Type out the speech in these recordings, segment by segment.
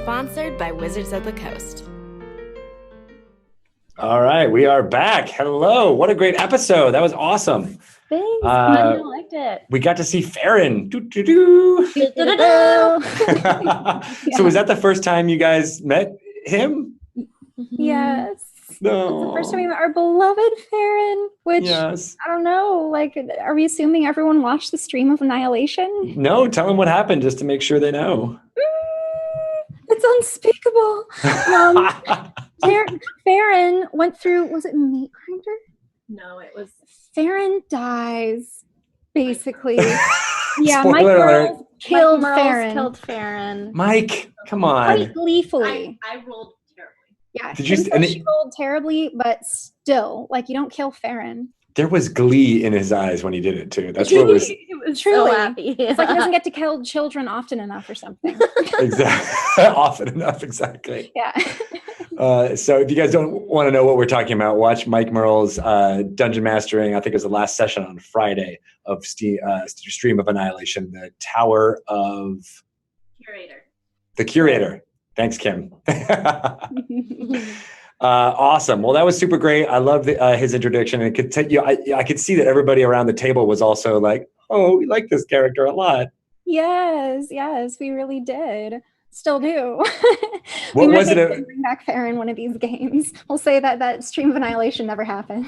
Sponsored by Wizards of the Coast. All right, we are back. Hello. What a great episode. That was awesome. Thanks. I liked it. We got to see Farron. So was that the first time you guys met him? Yes. No. That's the first time we met our beloved Farron, which yes. I don't know, like, are we assuming everyone watched the stream of Annihilation? No, tell them what happened just to make sure they know. It's unspeakable. Farron went through, was it Meat Grinder? No, it was... Farron dies, basically. Yeah, Spoiler Mike alert. Merle killed Mike Farron. killed Farron. Mike, come on. Quite gleefully. I rolled terribly. Yeah, Did you? she rolled terribly, but still, like, you don't kill Farron. There was glee in his eyes when he did it too. That's what was It was Truly. so happy. It's like he doesn't get to kill children often enough or something. exactly often enough. Exactly. Yeah. So if you guys don't want to know what we're talking about, watch Mike Merle's Dungeon Mastering. I think it was the last session on Friday of Stream of Annihilation, the Tower of Curator. the Curator. Thanks, Kim. Awesome. Well, that was super great. I love his introduction. And I could see that everybody around the table was also like, "Oh, we like this character a lot." Yes, we really did. Still do. What was it? Bring back Farron one of these games. We'll say that Stream of Annihilation never happened.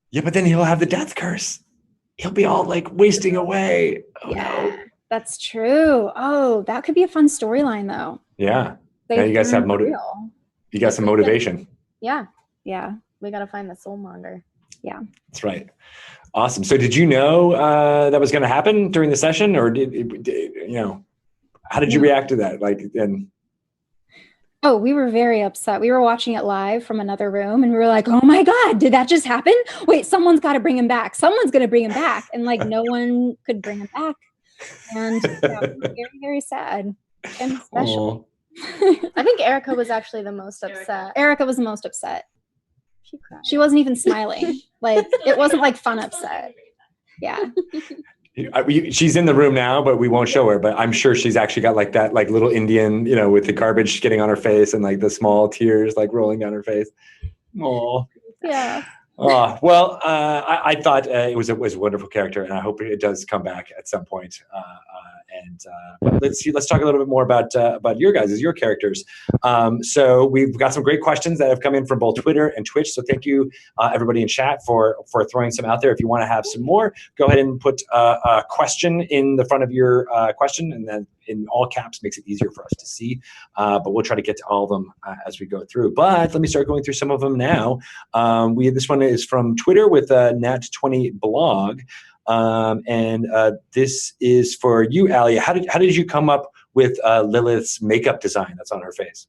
Yeah, but then he'll have the death curse. He'll be all like wasting away. Oh, yeah, no. that's true. Oh, that could be a fun storyline, though. Yeah. Now you guys have You got some motivation. Yeah. We gotta find the soulmonger. Yeah. That's right. Awesome. So did you know that was going to happen during the session, or how did you react to that? Oh, we were very upset. We were watching it live from another room and we were like, "Oh my God, did that just happen? Wait, someone's got to bring him back. Someone's going to bring him back." And like, no one could bring him back. And yeah, we were very, very sad. And special. I think Erica was actually the most upset. Erica was the most upset. She cried. She wasn't even smiling. Like, it wasn't like fun upset. Yeah. She's in the room now, but we won't show her. But I'm sure she's actually got like that, like little Indian, with the garbage getting on her face and like the small tears like rolling down her face. Oh. Yeah. Well, I thought it was a wonderful character, and I hope it does come back at some point. But let's talk a little bit more about your characters. So we've got some great questions that have come in from both Twitter and Twitch. So thank you, everybody in chat for throwing some out there. If you want to have some more, go ahead and put a question in the front of your question, and then in all caps makes it easier for us to see. But we'll try to get to all of them as we go through. But let me start going through some of them now. This one is from Twitter with Nat20blog. And this is for you, Allie. How did you come up with Lilith's makeup design that's on her face?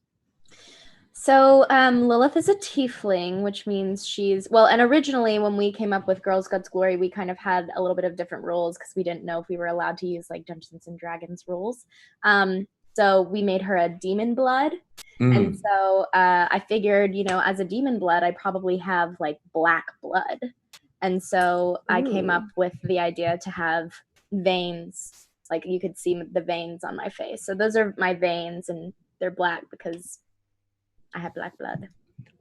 So Lilith is a tiefling, which means and originally when we came up with Girls Guts Glory, we kind of had a little bit of different rules because we didn't know if we were allowed to use like Dungeons and Dragons rules. So we made her a demon blood. And so I figured, as a demon blood, I probably have like black blood. And so I came up with the idea to have veins, like you could see the veins on my face. So those are my veins, and they're black because I have black blood.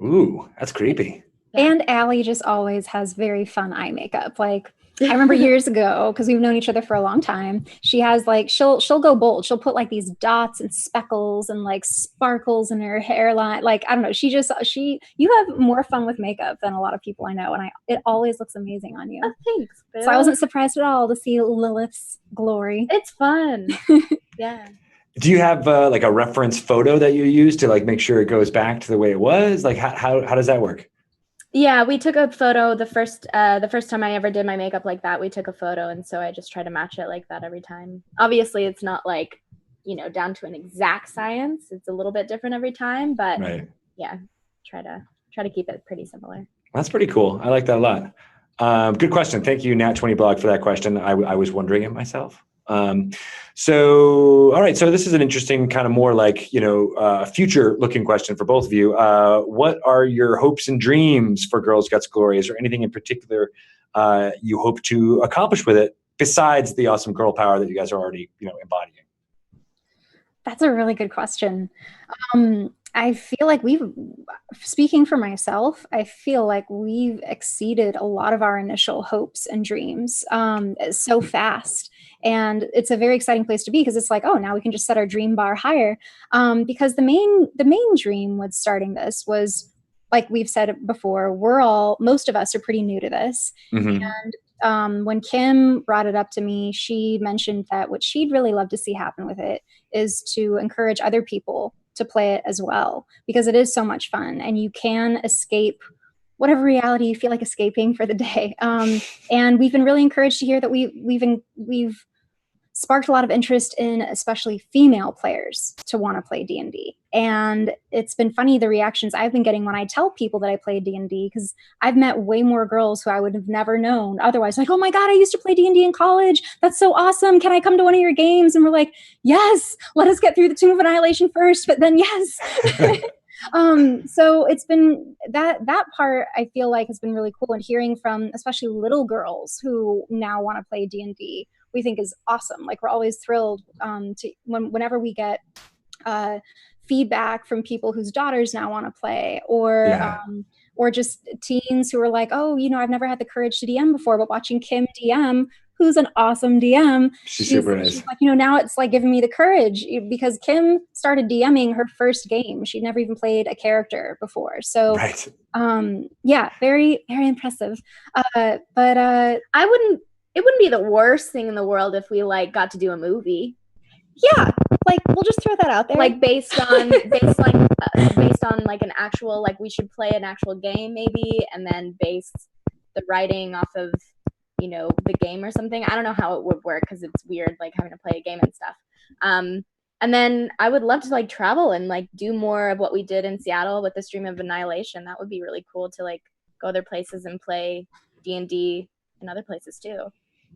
Ooh, that's creepy. Yeah. And Allie just always has very fun eye makeup. Like, I remember years ago, because we've known each other for a long time, she has like, she'll go bold. She'll put like these dots and speckles and like sparkles in her hairline. Like, I don't know. You have more fun with makeup than a lot of people I know. And it always looks amazing on you. Oh, thanks, Bill. So I wasn't surprised at all to see Lilith's glory. It's fun. Yeah. Do you have like a reference photo that you use to like make sure it goes back to the way it was? Like how does that work? Yeah, we took a photo the first time I ever did my makeup like that. We took a photo, and so I just try to match it like that every time. Obviously, it's not like, down to an exact science. It's a little bit different every time, but right. Yeah, try to keep it pretty similar. That's pretty cool. I like that a lot. Good question. Thank you, Nat20blog, for that question. I was wondering it myself. All right. So this is an interesting kind of more like, future looking question for both of you. What are your hopes and dreams for Girls Guts Glory? Is there anything in particular you hope to accomplish with it besides the awesome girl power that you guys are already, embodying? That's a really good question. I feel like speaking for myself, I feel like we've exceeded a lot of our initial hopes and dreams so fast. And it's a very exciting place to be because it's like, oh, now we can just set our dream bar higher. Because the main dream with starting this was, like we've said before, most of us are pretty new to this. Mm-hmm. And when Kim brought it up to me, she mentioned that what she'd really love to see happen with it is to encourage other people to play it as well, because it is so much fun and you can escape whatever reality you feel like escaping for the day. And we've been really encouraged to hear that we've sparked a lot of interest in especially female players to want to play D&D. And it's been funny, the reactions I've been getting when I tell people that I play D&D, because I've met way more girls who I would have never known otherwise. Like, oh my God, I used to play D&D in college. That's so awesome. Can I come to one of your games? And we're like, yes, let us get through the Tomb of Annihilation first, but then yes. So it's been that part I feel like has been really cool, and hearing from especially little girls who now want to play D&D, we think is awesome. Like, we're always thrilled whenever we get feedback from people whose daughters now want to play, or just teens who are like, oh, I've never had the courage to DM before, but watching Kim DM, who's an awesome DM, she's like, now it's like giving me the courage, because Kim started DMing her first game. She'd never even played a character before. So, right. Yeah, very, very impressive. But it wouldn't be the worst thing in the world if we got to do a movie. Yeah, we'll just throw that out there. Based on an actual, we should play an actual game maybe, and then base the writing off of the game or something. I don't know how it would work because it's weird having to play a game and stuff. And then I would love to travel and do more of what we did in Seattle with the Stream of Annihilation. That would be really cool to go other places and play D&D in other places too.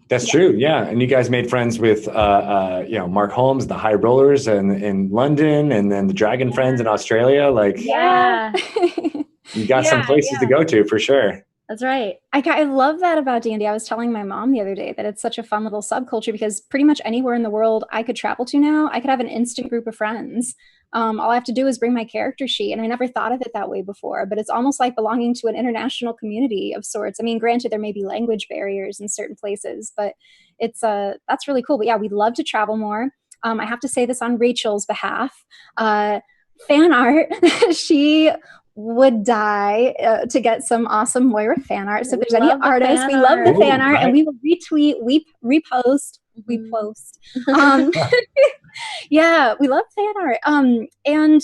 That's true. Yeah. And you guys made friends with, Mark Holmes, the High Rollers in London, and then the Dragon Friends in Australia. You got some places to go to for sure. That's right. I love that about D&D. I was telling my mom the other day that it's such a fun little subculture, because pretty much anywhere in the world I could travel to now, I could have an instant group of friends. All I have to do is bring my character sheet, and I never thought of it that way before, but it's almost like belonging to an international community of sorts. I mean, granted, there may be language barriers in certain places, but that's really cool. But yeah, we'd love to travel more. I have to say this on Rachel's behalf. Fan art, she would die to get some awesome Moira fan art. So if there's any artists, we love the fan art, and we will retweet, repost. Yeah, we love fan art. And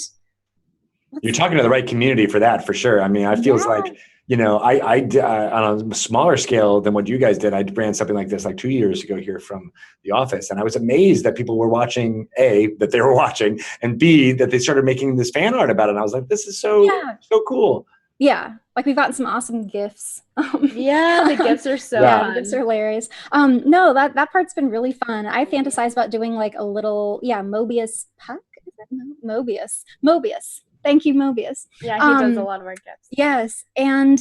you're talking to the right community for that, for sure. I mean, I feels like, I on a smaller scale than what you guys did, I ran something like this 2 years ago here from the office. And I was amazed that people were watching, A, that they were watching, and B, that they started making this fan art about it. And I was like, this is so cool. Yeah. We've gotten some awesome gifts. Yeah, the gifts are so fun. The gifts are hilarious. No, that part's been really fun. I fantasize about doing a little, Mobius puck. Is that Mobius? Thank you, Mobius. Yeah, he does a lot of our gifts. Yes, and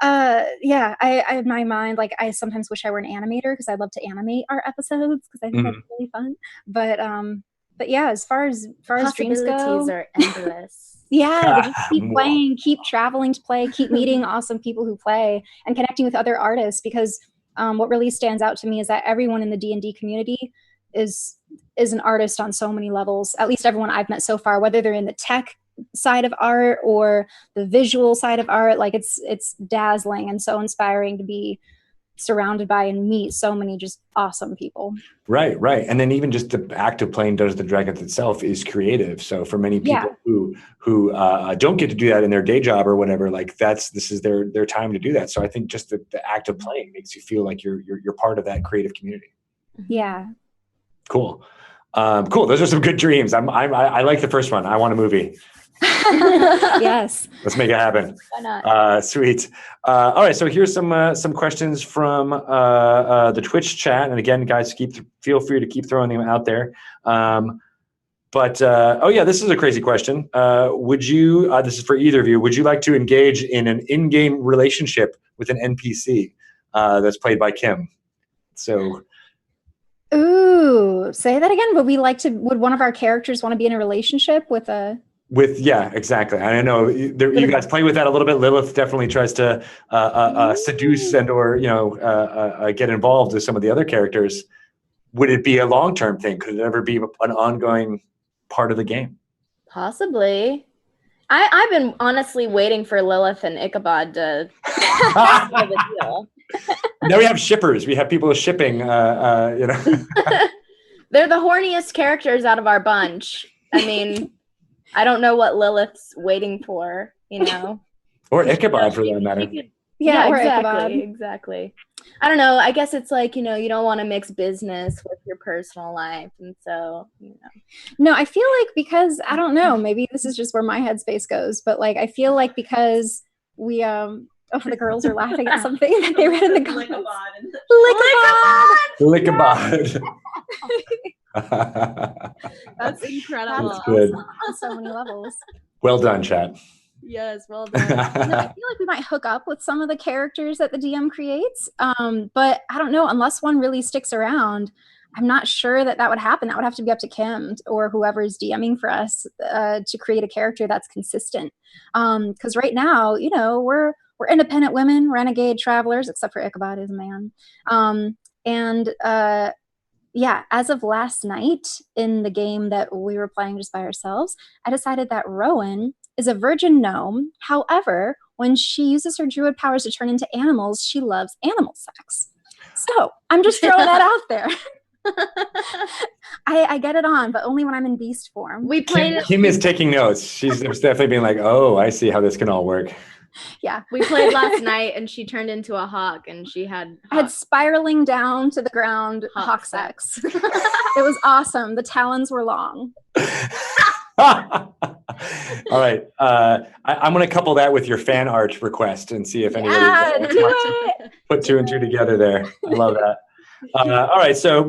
I in my mind, I sometimes wish I were an animator, because I love to animate our episodes, because I think that's really fun. But yeah, as far as dreams go, possibilities are endless. Yeah, just keep playing, keep traveling to play, keep meeting awesome people who play, and connecting with other artists, because what really stands out to me is that everyone in the D&D community is an artist on so many levels. At least everyone I've met so far, whether they're in the tech side of art or the visual side of art, it's dazzling and so inspiring to be surrounded by and meet so many just awesome people. Right. And then even just the act of playing Dungeons and Dragons itself is creative. So for many people who don't get to do that in their day job or whatever, this is their time to do that. So I think just the act of playing makes you feel like you're part of that creative community. Yeah. Cool. Cool. Those are some good dreams. I like the first one. I want a movie. Yes. Let's make it happen. Why not? Sweet. All right. So here's some questions from the Twitch chat. And again, guys, feel free to keep throwing them out there. This is a crazy question. Would you, this is for either of you, would you like to engage in an in-game relationship with an NPC that's played by Kim? So. Ooh. Ooh, say that again. Would one of our characters want to be in a relationship with a? Yeah, exactly. I know you guys play with that a little bit. Lilith definitely tries to seduce and or get involved with some of the other characters. Would it be a long-term thing? Could it ever be an ongoing part of the game? Possibly. I've been honestly waiting for Lilith and Ichabod to have a deal. Now we have shippers. We have people shipping. They're the horniest characters out of our bunch. I mean, I don't know what Lilith's waiting for, or Ichabod for that matter. Yeah, or exactly. I don't know. I guess it's like, you don't want to mix business with your personal life. And so, No, I feel like because, I don't know, maybe this is just where my headspace goes, but like, I feel like because we, the girls are laughing at something that they read in the comments. Lichabod. That's incredible. That's good. On so many levels. Well done, chat. Yes, well done. I feel like we might hook up with some of the characters that the DM creates, but I don't know, unless one really sticks around, I'm not sure that would happen. That would have to be up to Kim or whoever's DMing for us to create a character that's consistent. Because right now, we're independent women, renegade travelers, except for Ichabod is a man. Yeah, as of last night in the game that we were playing just by ourselves, I decided that Rowan is a virgin gnome. However, when she uses her druid powers to turn into animals, she loves animal sex. So I'm just throwing that out there. I get it on, but only when I'm in beast form. We played. Kim is taking notes. She's definitely being like, "Oh, I see how this can all work." Yeah, we played last night, and she turned into a hawk, and she had spiraling down to the ground hawk sex. It was awesome. The talons were long. All right, I'm going to couple that with your fan art request and see if anybody wants to put two and two together there. I love that. All right, so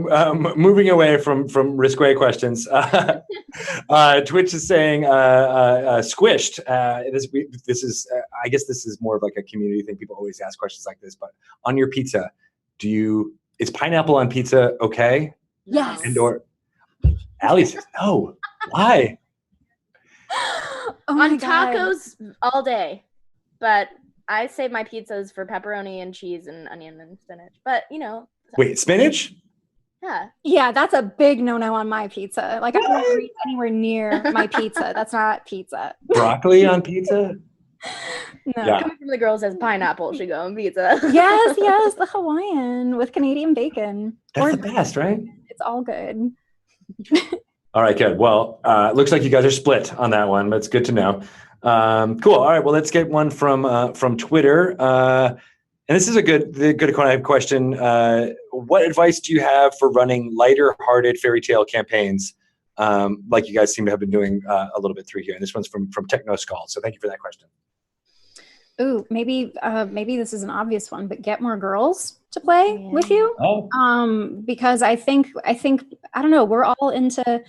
moving away from risque questions, Twitch is saying squished. This is I guess this is more of like a community thing. People always ask questions like this, but on your pizza, is pineapple on pizza okay? Yes. And/or Allie says no. Why? On tacos all day, but I save my pizzas for pepperoni and cheese and onion and spinach. But Wait, spinach? Yeah, that's a big no-no on my pizza. Like, I don't want to eat anywhere near my pizza. That's not pizza. Broccoli on pizza? No. Yeah. Coming from the girl says pineapple should go on pizza. Yes, the Hawaiian with Canadian bacon. That's the best, right? It's all good. All right, good. Well, looks like you guys are split on that one. That's good to know. Cool. All right. Well, let's get one from Twitter. And this is a good question. What advice do you have for running lighter-hearted fairy tale campaigns, like you guys seem to have been doing a little bit through here? And this one's from Techno Skull. So thank you for that question. Ooh, maybe this is an obvious one, but get more girls to play with you. Oh. Because I think I don't know, we're all into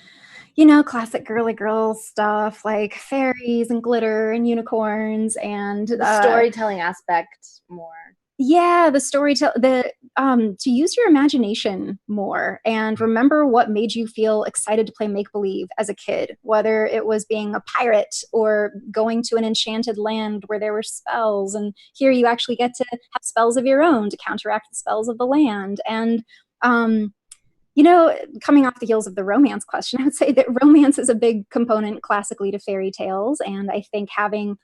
classic girly girl stuff like fairies and glitter and unicorns and the storytelling aspect more. Yeah, the to use your imagination more and remember what made you feel excited to play make-believe as a kid, whether it was being a pirate or going to an enchanted land where there were spells, and here you actually get to have spells of your own to counteract the spells of the land. And coming off the heels of the romance question, I would say that romance is a big component classically to fairy tales. And I think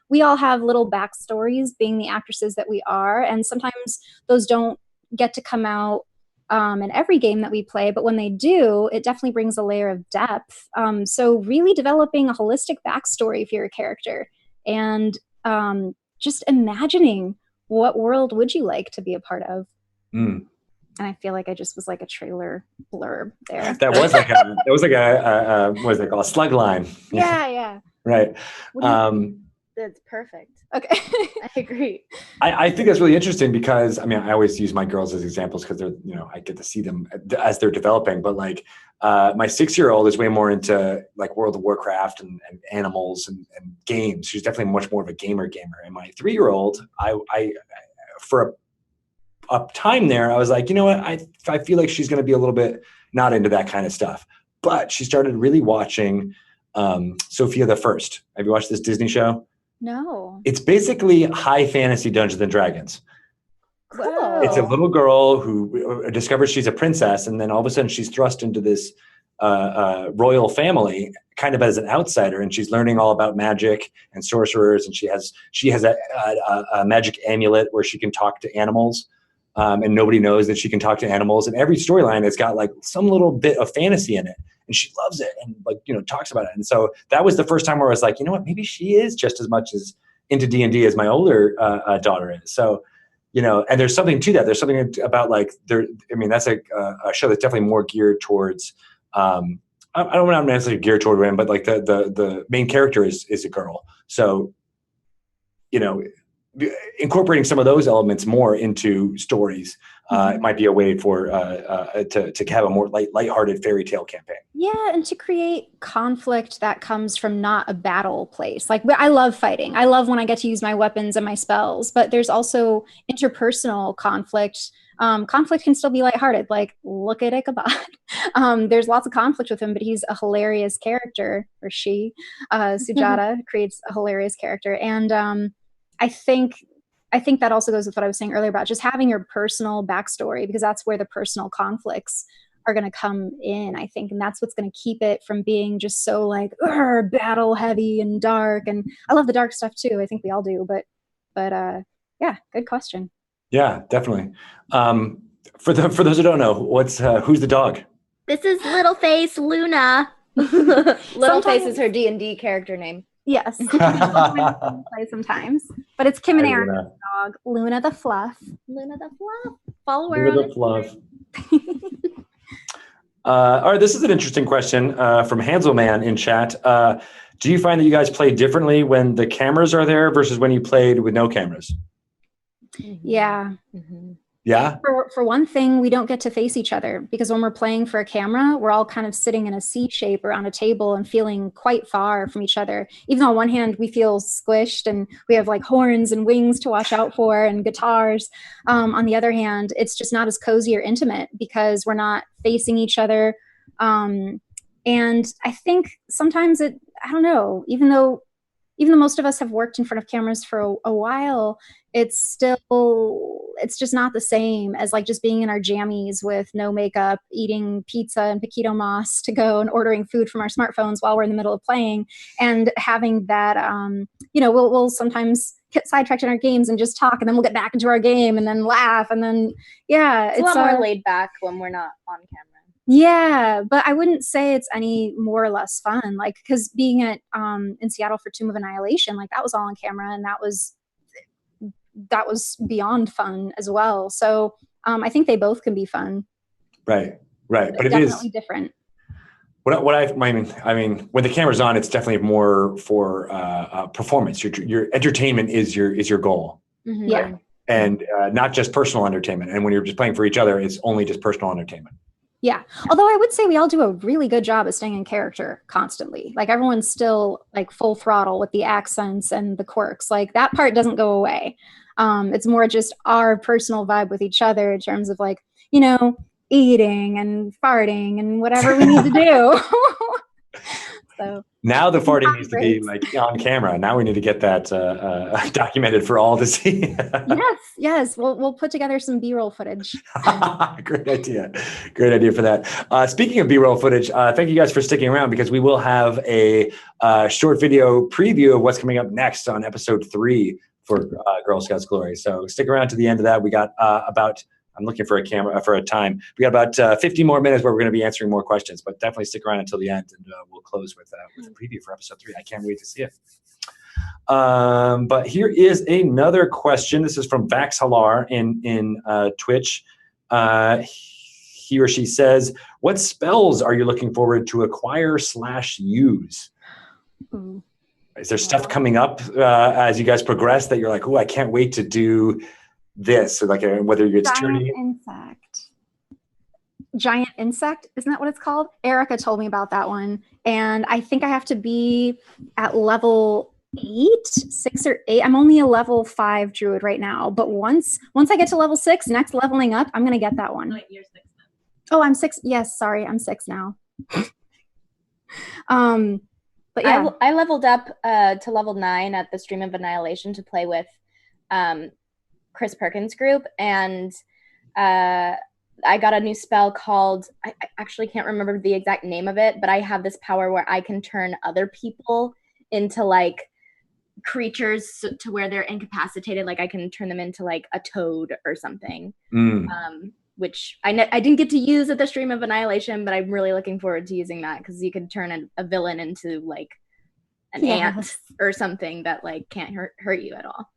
we all have little backstories being the actresses that we are. And sometimes those don't get to come out in every game that we play. But when they do, it definitely brings a layer of depth. So really developing a holistic backstory for your character and just imagining what world would you like to be a part of. Mm. And I feel like I just was like a trailer blurb there. That was like a what is it called? A slug line. Yeah. Right. That's perfect. Okay. I agree. I think that's really interesting because I always use my girls as examples because they're I get to see them as they're developing. But like my 6-year-old is way more into like World of Warcraft and animals and games. She's definitely much more of a gamer. And my 3-year-old, I for a time there, I was like, you know what? I feel like she's going to be a little bit not into that kind of stuff. But she started really watching Sophia the First. Have you watched this Disney show? No. It's basically high fantasy Dungeons and Dragons. Cool. It's a little girl who discovers she's a princess, and then all of a sudden she's thrust into this royal family, kind of as an outsider, and she's learning all about magic and sorcerers. And she has a magic amulet where she can talk to animals, and nobody knows that she can talk to animals. And every storyline has got like some little bit of fantasy in it, and she loves it and talks about it. And so that was the first time where I was like, you know what, maybe she is just as much as into D&D as my older daughter is. So. And there's something to that. There's something about like that's a show that's definitely more geared towards. I don't want to necessarily geared toward women, but like the main character is a girl. So, incorporating some of those elements more into stories it might be a way for to have a more lighthearted fairy tale campaign. Yeah, and to create conflict that comes from not a battle place. Like, I love fighting. I love when I get to use my weapons and my spells, but there's also interpersonal conflict. Conflict can still be lighthearted. Like, look at Ichabod. There's lots of conflict with him, but he's a hilarious character, or she. Sujata creates a hilarious character. And I think that also goes with what I was saying earlier about just having your personal backstory, because that's where the personal conflicts are going to come in, I think. And that's what's going to keep it from being just so like battle heavy and dark. And I love the dark stuff too. I think we all do. But yeah, good question. Yeah, definitely. For those who don't know, who's the dog? This is Littleface Luna. Littleface is her D&D character name. Yes. Sometimes. But it's Kim and Aaron's dog, Luna the Fluff. Luna the Fluff. Follow her Luna the Fluff. All right, this is an interesting question from Hanselman in chat. Do you find that you guys play differently when the cameras are there versus when you played with no cameras? Yeah. Mm-hmm. Yeah. For one thing, we don't get to face each other, because when we're playing for a camera, we're all kind of sitting in a C shape around a table and feeling quite far from each other. Even though on one hand we feel squished and we have like horns and wings to watch out for and guitars. On the other hand, it's just not as cozy or intimate because we're not facing each other. And I think sometimes I don't know, even though most of us have worked in front of cameras for a while, it's just not the same as like just being in our jammies with no makeup, eating pizza and Paquito Mas to go and ordering food from our smartphones while we're in the middle of playing, and having that, we'll sometimes get sidetracked in our games and just talk, and then we'll get back into our game and then laugh. And then, yeah. It's a lot more laid back when we're not on camera. Yeah, but I wouldn't say it's any more or less fun. Like, because being at in Seattle for Tomb of Annihilation, like that was all on camera, and that was beyond fun as well. So I think they both can be fun. Right. But it definitely is different. What I mean, when the camera's on, it's definitely more for performance. Your entertainment is your goal. Mm-hmm. Yeah. Right? And not just personal entertainment. And when you're just playing for each other, it's only just personal entertainment. Yeah. Although I would say we all do a really good job of staying in character constantly. Like, everyone's still like full throttle with the accents and the quirks. Like, that part doesn't go away. It's more just our personal vibe with each other in terms of like, eating and farting and whatever we need to do. So now the farting needs to be like on camera. Now we need to get that documented for all to see. Yes. We'll put together some B-roll footage. Great idea for that. Speaking of B-roll footage, thank you guys for sticking around, because we will have a short video preview of what's coming up next on episode 3 for Girl Scouts Glory. So stick around to the end of that. We got I'm looking for a time. We got about 50 more minutes where we're going to be answering more questions, but definitely stick around until the end, and we'll close with a preview for episode 3. I can't wait to see it. But here is another question. This is from Vax Halar in Twitch. He or she says, "What spells are you looking forward to acquire/use?" Ooh. Is there stuff coming up as you guys progress that you're like, "Oh, I can't wait to do this," or like whether it's Giant insect, isn't that what it's called? Erica told me about that one, and I think I have to be at level 6 or 8. I'm only a level 5 druid right now, but once I get to level 6, next leveling up, I'm gonna get that one. Oh, I'm 6. Yes, sorry, I'm 6 now. But yeah, I leveled up to level 9 at the Stream of Annihilation to play with Chris Perkins' group, and I got a new spell called, I actually can't remember the exact name of it, but I have this power where I can turn other people into like creatures to where they're incapacitated. Like I can turn them into like a toad or something. Which I didn't get to use at the Stream of Annihilation, but I'm really looking forward to using that because you could turn a villain into like an ant or something that like can't hurt you at all.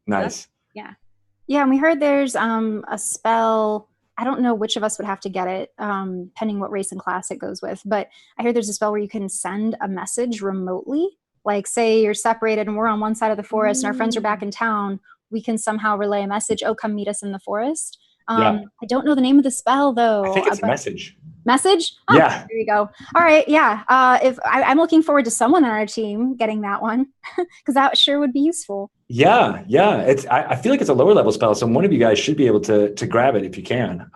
Nice. Yeah, and we heard there's a spell. I don't know which of us would have to get it, depending what race and class it goes with. But I hear there's a spell where you can send a message remotely. Like, say you're separated and we're on one side of the forest and our friends are back in town. We can somehow relay a message. Oh, come meet us in the forest. I don't know the name of the spell though. I think it's message. Message? Oh, yeah. There you go. All right. Yeah. If I'm looking forward to someone on our team getting that one because that sure would be useful. Yeah. It's. I feel like it's a lower level spell, so one of you guys should be able to grab it if you can.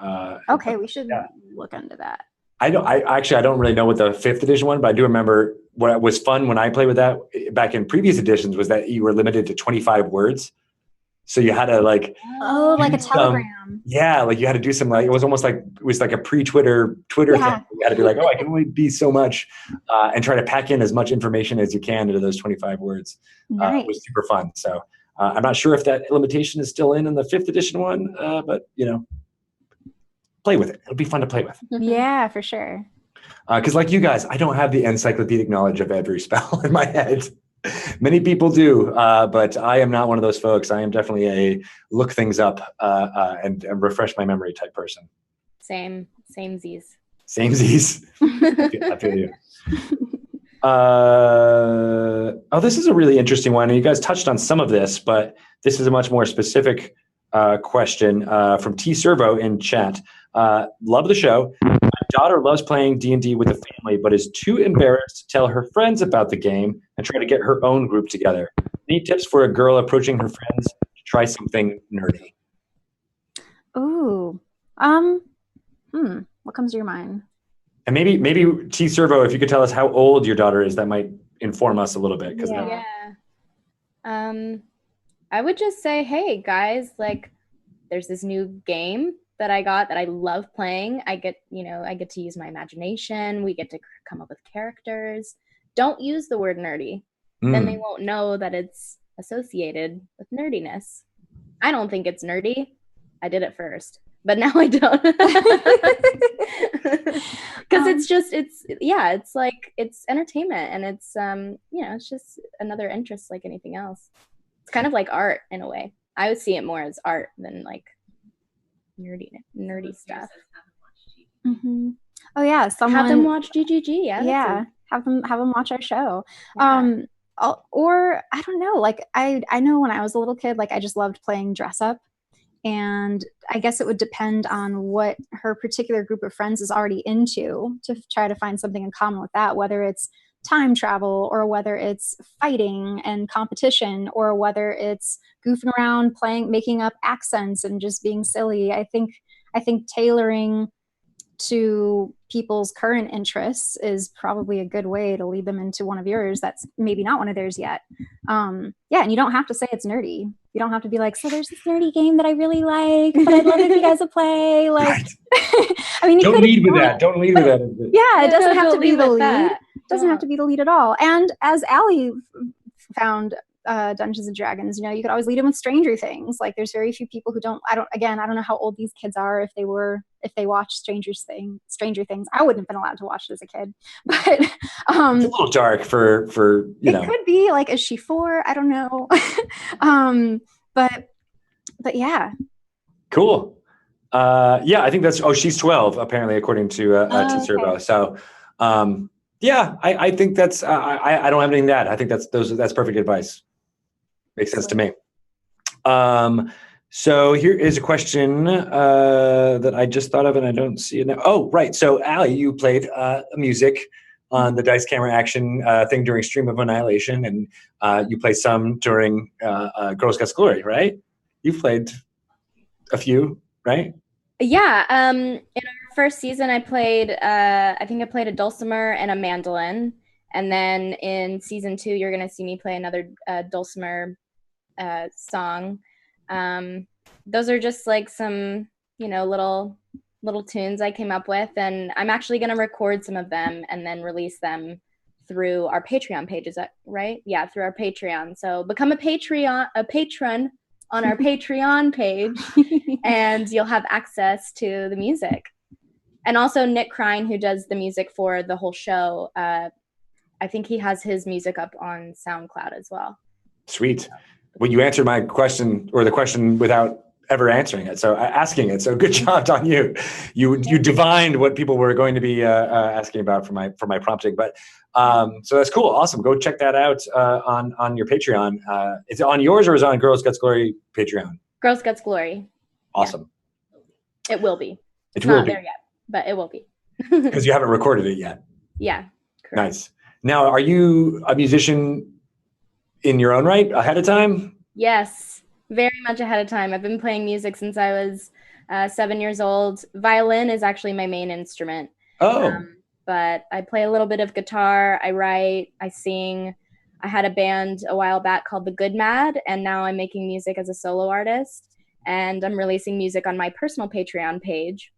Okay, we should look into that. I don't really know what the 5th edition one, but I do remember what was fun when I played with that back in previous editions was that you were limited to 25 words. So you had to like like a telegram. Like you had to do some like it was almost like it was like a pre-Twitter thing. You had to be like, oh, I can only be so much, and try to pack in as much information as you can into those 25 words. Nice. It was super fun. So I'm not sure if that limitation is still in the 5th edition one, but play with it. It'll be fun to play with. Yeah, for sure. Because like you guys, I don't have the encyclopedic knowledge of every spell in my head. Many people do, but I am not one of those folks. I am definitely a look things up and refresh my memory type person. Same Z's. I feel you. This is a really interesting one. And you guys touched on some of this, but this is a much more specific question from T Servo in chat. Love the show. My daughter loves playing D&D with the family, but is too embarrassed to tell her friends about the game and try to get her own group together. Any tips for a girl approaching her friends to try something nerdy? Ooh. What comes to your mind? And maybe T Servo, if you could tell us how old your daughter is, that might inform us a little bit. I would just say, hey guys, like there's this new game that I got that I love playing. I get to use my imagination. We get to come up with characters. Don't use the word nerdy. Then they won't know that it's associated with nerdiness. I don't think it's nerdy. I did it first, but now I don't. Because it's like, it's entertainment and it's, it's just another interest like anything else. It's kind of like art in a way. I would see it more as art than like nerdy stuff. Mm-hmm. Oh yeah, have them watch GGG. Have them watch our show. Or I don't know, like I know when I was a little kid, like I just loved playing dress up, and I guess it would depend on what her particular group of friends is already into to try to find something in common with that, whether it's time travel or whether it's fighting and competition or whether it's goofing around, playing, making up accents and just being silly. I think tailoring to people's current interests is probably a good way to lead them into one of yours that's maybe not one of theirs yet. And you don't have to say it's nerdy. You don't have to be like, so there's this nerdy game that I really like, but I'd love if you guys would play. Like, right. I mean, don't lead with that. Don't lead with that. Yeah, it doesn't have to be the lead. Doesn't have to be the lead at all. And as Allie found Dungeons and Dragons, you could always lead them with Stranger Things. Like there's very few people who don't. I don't know how old these kids are. If they watched Stranger Things, I wouldn't have been allowed to watch it as a kid. But it's a little dark for It could be like, is she 4? I don't know. But yeah. Cool. I think that's. Oh, she's 12 apparently, according to T Servo. So. I think that's. I don't have anything to add. I think that's perfect advice. Makes sense to me. So here is a question that I just thought of and I don't see it now. Oh, right. So Allie, you played music on the Dice Camera Action thing during Stream of Annihilation, and you played some during Girls Guts Glory, right? You've played a few, right? Yeah. In our first season, I played, I think I played a dulcimer and a mandolin. And then in season 2, you're going to see me play another dulcimer song. Those are just like some, little tunes I came up with. And I'm actually going to record some of them and then release them through our Patreon page. Is that right? Yeah, through our Patreon. So become a patron on our Patreon page, and you'll have access to the music. And also Nick Crine, who does the music for the whole show, I think he has his music up on SoundCloud as well. Sweet. Well, you answered my question, or the question, without ever answering it. So asking it. So good job on you. You divined what people were going to be asking about for my prompting. But so that's cool. Awesome. Go check that out on your Patreon. Is it on yours or is it on Girls Guts Glory Patreon? Girls Guts Glory. Awesome. Yeah. It will be. It will not be. there yet, but it will be. Because you haven't recorded it yet. Yeah. Correct. Nice. Now, are you a musician in your own right ahead of time? Yes. Very much ahead of time. I've been playing music since I was 7 years old. Violin is actually my main instrument. Oh. But I play a little bit of guitar. I write. I sing. I had a band a while back called The Good Mad, and now I'm making music as a solo artist. And I'm releasing music on my personal Patreon page,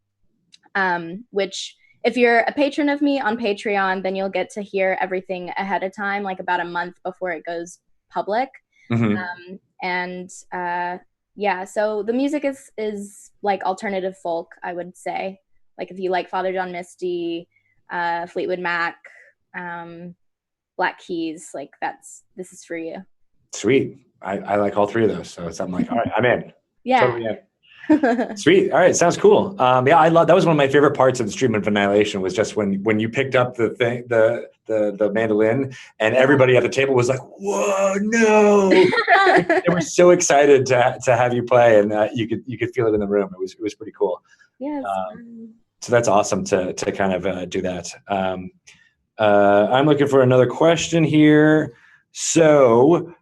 which if you're a patron of me on Patreon, then you'll get to hear everything ahead of time, like about a month before it goes public. Mm-hmm. So the music is like alternative folk, I would say. Like if you like Father John Misty, Fleetwood Mac, Black Keys, like this is for you. Sweet. I like all three of those. So I'm like, all right, I'm in. Yeah. Totally in. Sweet. All right. Sounds cool. I love, that was one of my favorite parts of the Stream of Annihilation, was just when you picked up the mandolin and everybody at the table was like, whoa, no. They were so excited to have you play, and you could feel it in the room. It was pretty cool. Yes. So that's awesome to kind of do that. I'm looking for another question here. So,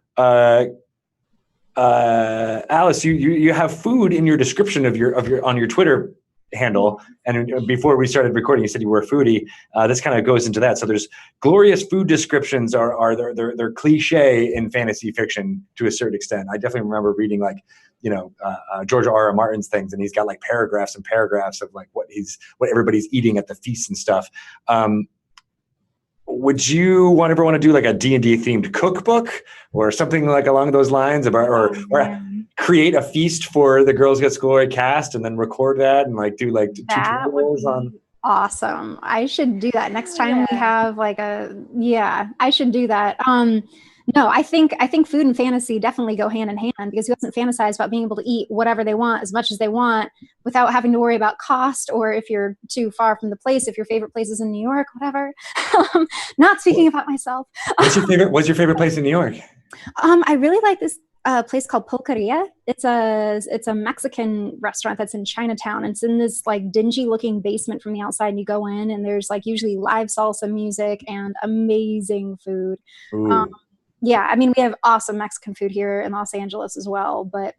Alice, you have food in your description of your on your Twitter handle, and before we started recording, you said you were a foodie. This kind of goes into that. So there's glorious food descriptions they're cliche in fantasy fiction to a certain extent. I definitely remember reading George R.R. Martin's things, and he's got like paragraphs and paragraphs of like what everybody's eating at the feast and stuff. Would you ever want to do like a D&D themed cookbook or something like along those lines, or create a feast for the Girls Guts Glory cast and then record that and like do like tutorials on? Awesome. I should do that next time we have I should do that. No, I think food and fantasy definitely go hand in hand, because who doesn't fantasize about being able to eat whatever they want as much as they want without having to worry about cost, or if you're too far from the place, if your favorite place is in New York, whatever. Not speaking about myself. What's your favorite place in New York? I really like this place called Pulqueria. It's a Mexican restaurant that's in Chinatown. It's in this like dingy looking basement from the outside, and you go in and there's like usually live salsa music and amazing food. Yeah, I mean, we have awesome Mexican food here in Los Angeles as well, but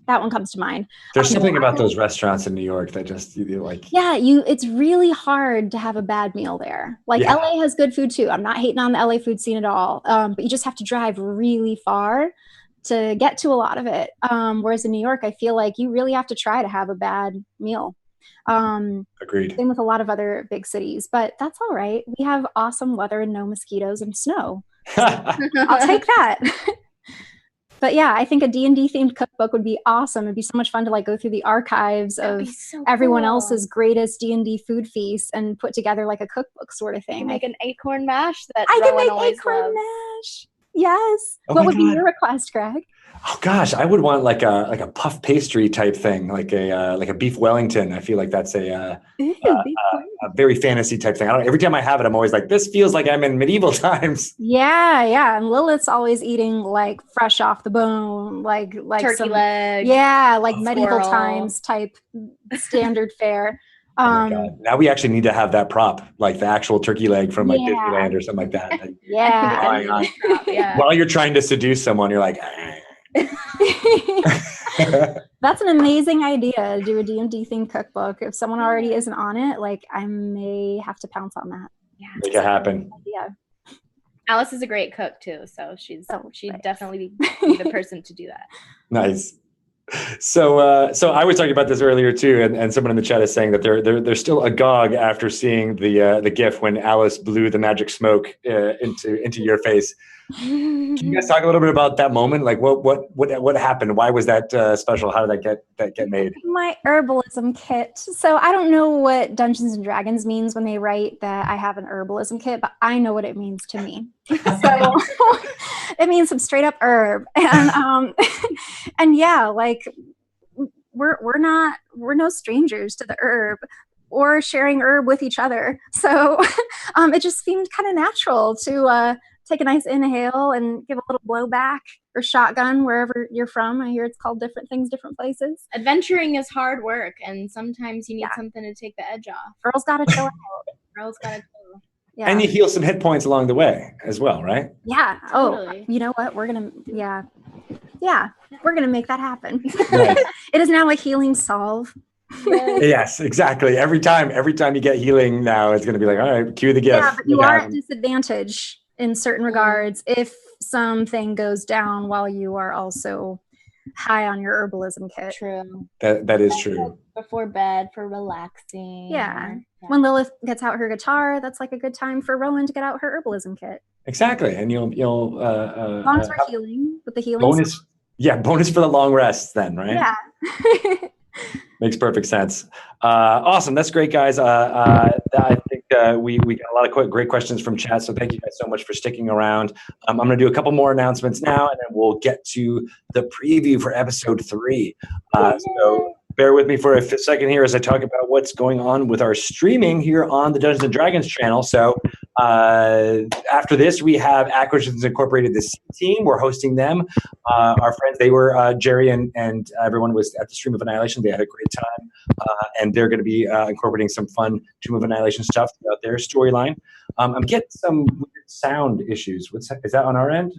that one comes to mind. There's something about those restaurants in New York that just like. Yeah, it's really hard to have a bad meal there. Like LA has good food too. I'm not hating on the LA food scene at all, but you just have to drive really far to get to a lot of it. Whereas in New York, I feel like you really have to try to have a bad meal. Agreed. Same with a lot of other big cities, but that's all right. We have awesome weather and no mosquitoes and snow. I'll take that. But yeah, I think a D&D themed cookbook would be awesome. It'd be so much fun to like go through the archives of everyone else's greatest D&D food feasts and put together like a cookbook sort of thing. Make an acorn mash that I can Rowan make always acorn loves. mash. Yes. Oh what would God. be your request, Greg? Oh gosh, I would want like a puff pastry type thing, like a beef Wellington. I feel like that's a very fantasy type thing. Every time I have it, I'm always like, this feels like I'm in medieval times. Yeah. And Lilith's always eating like fresh off the bone, like Turkey leg. Yeah, like medieval squirrel. times type standard fare. Oh my God. Now we actually need to have that prop, like the actual turkey leg from like Disneyland or something like that. Yeah. While you're trying to seduce someone, you're like, That That's an amazing idea. Do a D&D themed cookbook. If someone already isn't on it, like I may have to pounce on that. Yeah. Make it happen. Yeah. Alice is a great cook too, so she'd nice. definitely be the person to do that. Nice. So I was talking about this earlier too, and someone in the chat is saying that they're still agog after seeing the GIF when Alice blew the magic smoke into your face. Can you guys talk a little bit about that moment? Like what happened? Why was that special? How did that get made? My herbalism kit. So I don't know what Dungeons and Dragons means when they write that I have an herbalism kit, but I know what it means to me. So it means some straight up herb, and and yeah, like we're no strangers to the herb or sharing herb with each other. So it just seemed kind of natural to take a nice inhale and give a little blowback or shotgun wherever you're from. I hear it's called different things, different places. Adventuring is hard work, and sometimes you need something to take the edge off. Girls gotta chill out. Girls gotta chill. Yeah. And you heal some hit points along the way as well, right? Yeah. Totally. Oh, you know what? We're gonna we're gonna make that happen. Right. It is now a healing solve. Yes, exactly. Every time you get healing now, it's gonna be like, all right, cue the gift. Yeah, but you are at disadvantage in certain regards if something goes down while you are also high on your herbalism kit. True. That is true. Before bed for relaxing. Yeah. When Lilith gets out her guitar, that's like a good time for Rowan to get out her herbalism kit. Exactly, and you'll As long as we're healing with the healing bonus. Yeah, bonus for the long rests then, right? Yeah. Makes perfect sense. Awesome. That's great, guys. I think we got a lot of great questions from chat, so thank you guys so much for sticking around. I'm going to do a couple more announcements now, and then we'll get to the preview for episode 3. So bear with me for a second here as I talk about what's going on with our streaming here on the Dungeons & Dragons channel. So after this, we have Acquisitions Incorporated, the C team. We're hosting them. Our friends, they were, Jerry and everyone was at the Stream of Annihilation. They had a great time. And they're going to be incorporating some fun Tomb of Annihilation stuff throughout their storyline. I'm getting some weird sound issues. Is that on our end?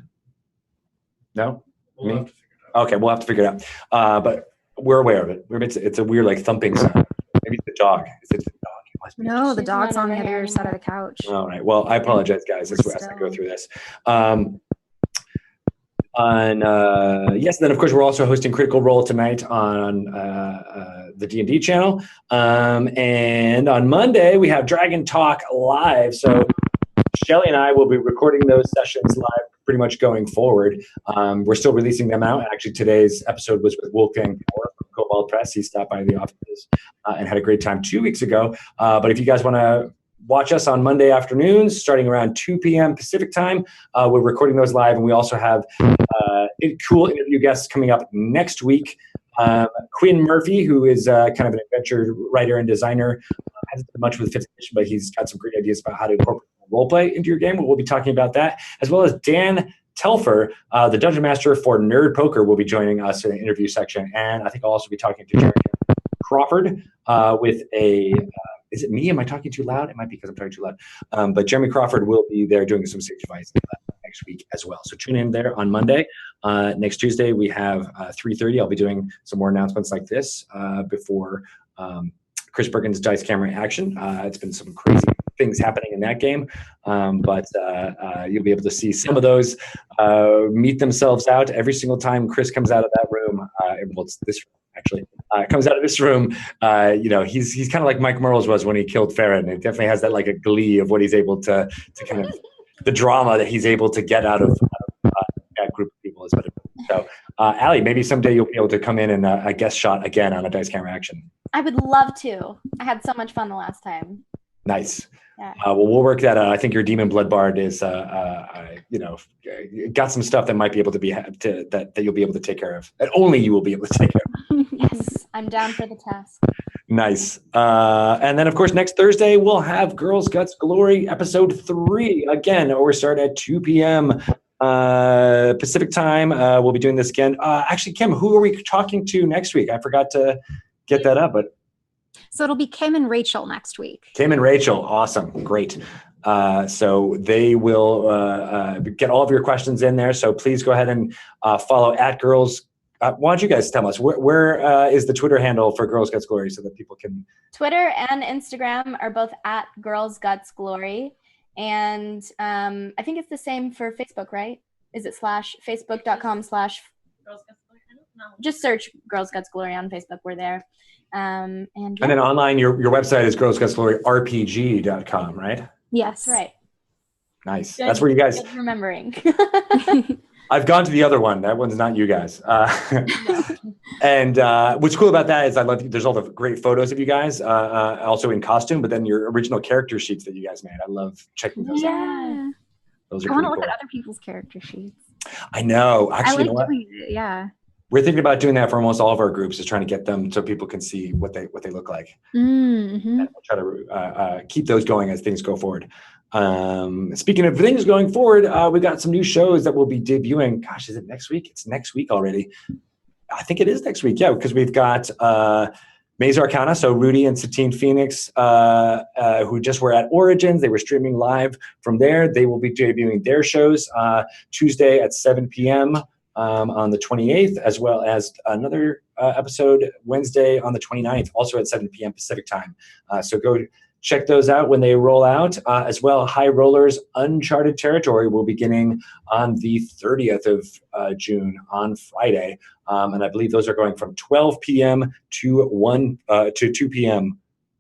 No? Me? Okay, we'll have to figure it out. But we're aware of it. It's a weird, like, thumping sound. Maybe it's the dog. Is it the dog? No, the dog's on the other side of the couch. All right. Well, I apologize, guys, as I go through this. Yes, then of course we're also hosting Critical Role tonight on the D&D channel, and on Monday we have Dragon Talk Live. So Shelly and I will be recording those sessions live pretty much going forward. We're still releasing them out. Actually, today's episode was with Wolfgang Moore from Cobalt Press. He stopped by the offices and had a great time 2 weeks ago. But if you guys want to watch us on Monday afternoons, starting around 2 p.m. Pacific time, we're recording those live, and we also have cool interview guests coming up next week. Quinn Murphy, who is kind of an adventure writer and designer, hasn't done much with 5th edition, but he's got some great ideas about how to incorporate roleplay into your game. We'll be talking about that, as well as Dan Telfer, the Dungeon Master for Nerd Poker, will be joining us in the interview section. And I think I'll also be talking to Jeremy Crawford with a... is it me? Am I talking too loud? It might be because I'm talking too loud. But Jeremy Crawford will be there doing some stage advice next week as well. So tune in there on Monday. Next Tuesday, we have 3:30. I'll be doing some more announcements like this before Chris Perkins' Dice Camera Action. It's been some crazy things happening in that game, but you'll be able to see some of those meet themselves out every single time Chris comes out of that room. Well, it's this room, actually. Comes out of this room, he's kind of like Mike Merles was when he killed Farron. It definitely has that like a glee of what he's able to kind of the drama that he's able to get out of that group of people. So, Allie, maybe someday you'll be able to come in and a guest shot again on a Dice Camera Action. I would love to. I had so much fun the last time. Nice. Yeah. Well, we'll work that out. I think your Demon Blood Bard is, got some stuff that might be able to be that you'll be able to take care of. That only you will be able to take care of. Yes, I'm down for the task. Nice. And then, of course, next Thursday we'll have Girls Guts Glory episode 3 again. We're starting at 2 p.m. Pacific time. We'll be doing this again. Actually, Kim, who are we talking to next week? I forgot to get that up, but. So it'll be Kim and Rachel next week. Kim and Rachel, awesome, great. So they will get all of your questions in there. So please go ahead and follow why don't you guys tell us where is the Twitter handle for Girls Guts Glory so that people can. Twitter and Instagram are both at Girls Guts Glory. And I think it's the same for Facebook, right? Is it /facebook.com/ just search Girls Guts Glory on Facebook. We're there. And then online, your website is girlsgutsgloryrpg.com, right? Yes. That's right. Nice. Good, that's where you guys. good remembering. I've gone to the other one. That one's not you guys. And what's cool about that is I love there's all the great photos of you guys, also in costume, but then your original character sheets that you guys made. I love checking those out. Yeah. Those are I want to pretty look cool. at other people's character sheets. I know. I Actually, like you know what? doing it. Yeah. We're thinking about doing that for almost all of our groups, is trying to get them so people can see what they look like. Mm-hmm. And we'll try to keep those going as things go forward. Speaking of things going forward, we got some new shows that will be debuting. Gosh, is it next week? It's next week already. I think it is next week. Yeah, because we've got Maze Arcana. So Rudy and Satine Phoenix, who just were at Origins, they were streaming live from there. They will be debuting their shows Tuesday at 7 p.m. On the 28th, as well as another episode Wednesday on the 29th, also at 7 p.m. Pacific time. So go check those out when they roll out. As well, High Rollers Uncharted Territory will be beginning on the 30th of June on Friday. And I believe those are going from 12 p.m. to 2 p.m.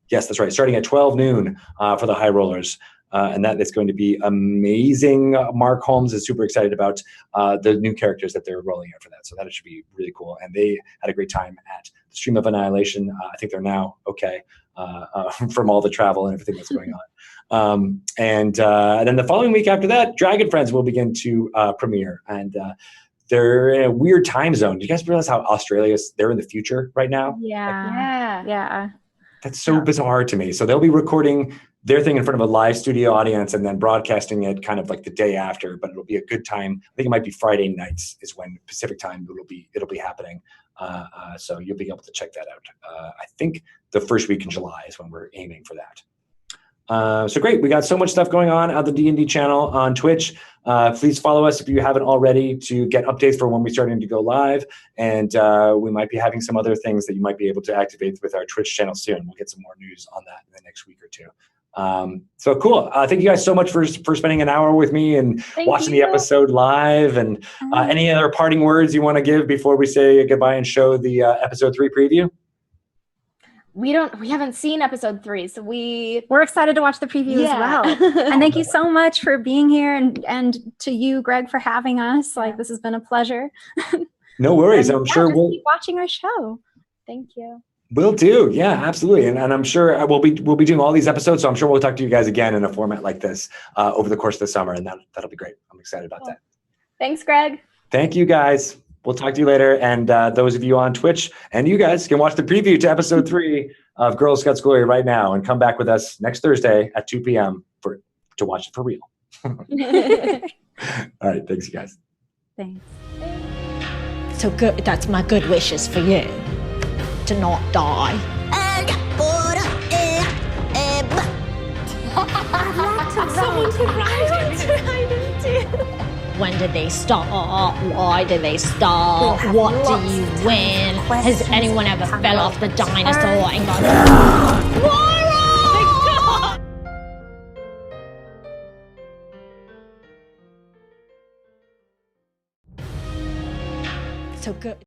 Yes, that's right. Starting at 12 noon for the High Rollers. And that is going to be amazing. Mark Holmes is super excited about the new characters that they're rolling out for that. So that should be really cool. And they had a great time at the Stream of Annihilation. I think they're now okay from all the travel and everything that's going on. And then the following week after that, Dragon Friends will begin to premiere. And they're in a weird time zone. Do you guys realize how they're in the future right now? Yeah. Yeah. That's so bizarre to me. So they'll be recording their thing in front of a live studio audience and then broadcasting it kind of like the day after, but it'll be a good time. I think it might be Friday nights is when Pacific time it'll be happening. So you'll be able to check that out. I think the first week in July is when we're aiming for that. So great. We got so much stuff going on the D&D channel on Twitch. Please follow us if you haven't already to get updates for when we're starting to go live. And we might be having some other things that you might be able to activate with our Twitch channel soon. We'll get some more news on that in the next week or two. So cool. Thank you guys so much for spending an hour with me and watching the episode live. And any other parting words you want to give before we say goodbye and show the episode 3 preview? We haven't seen episode 3, so we're excited to watch the preview as well. And thank you so much for being here, and to you, Greg, for having us. Like, this has been a pleasure. No worries. I'm sure we'll keep watching our show. Thank you. Will do. Yeah, absolutely. And I'm sure we'll be doing all these episodes. So I'm sure we'll talk to you guys again in a format like this over the course of the summer. And that'll be great. I'm excited about that. Thanks, Greg. Thank you, guys. We'll talk to you later. And those of you on Twitch and you guys can watch the preview to episode 3 of Girls Guts Glory right now and come back with us next Thursday at 2 p.m. to watch it for real. All right. Thanks, you guys. Thanks. So good. That's my good wishes for you. To not die. Someone could ride it. When did they start? Why did they start? What do you win? Has anyone ever fell off the dinosaur and gone? So good.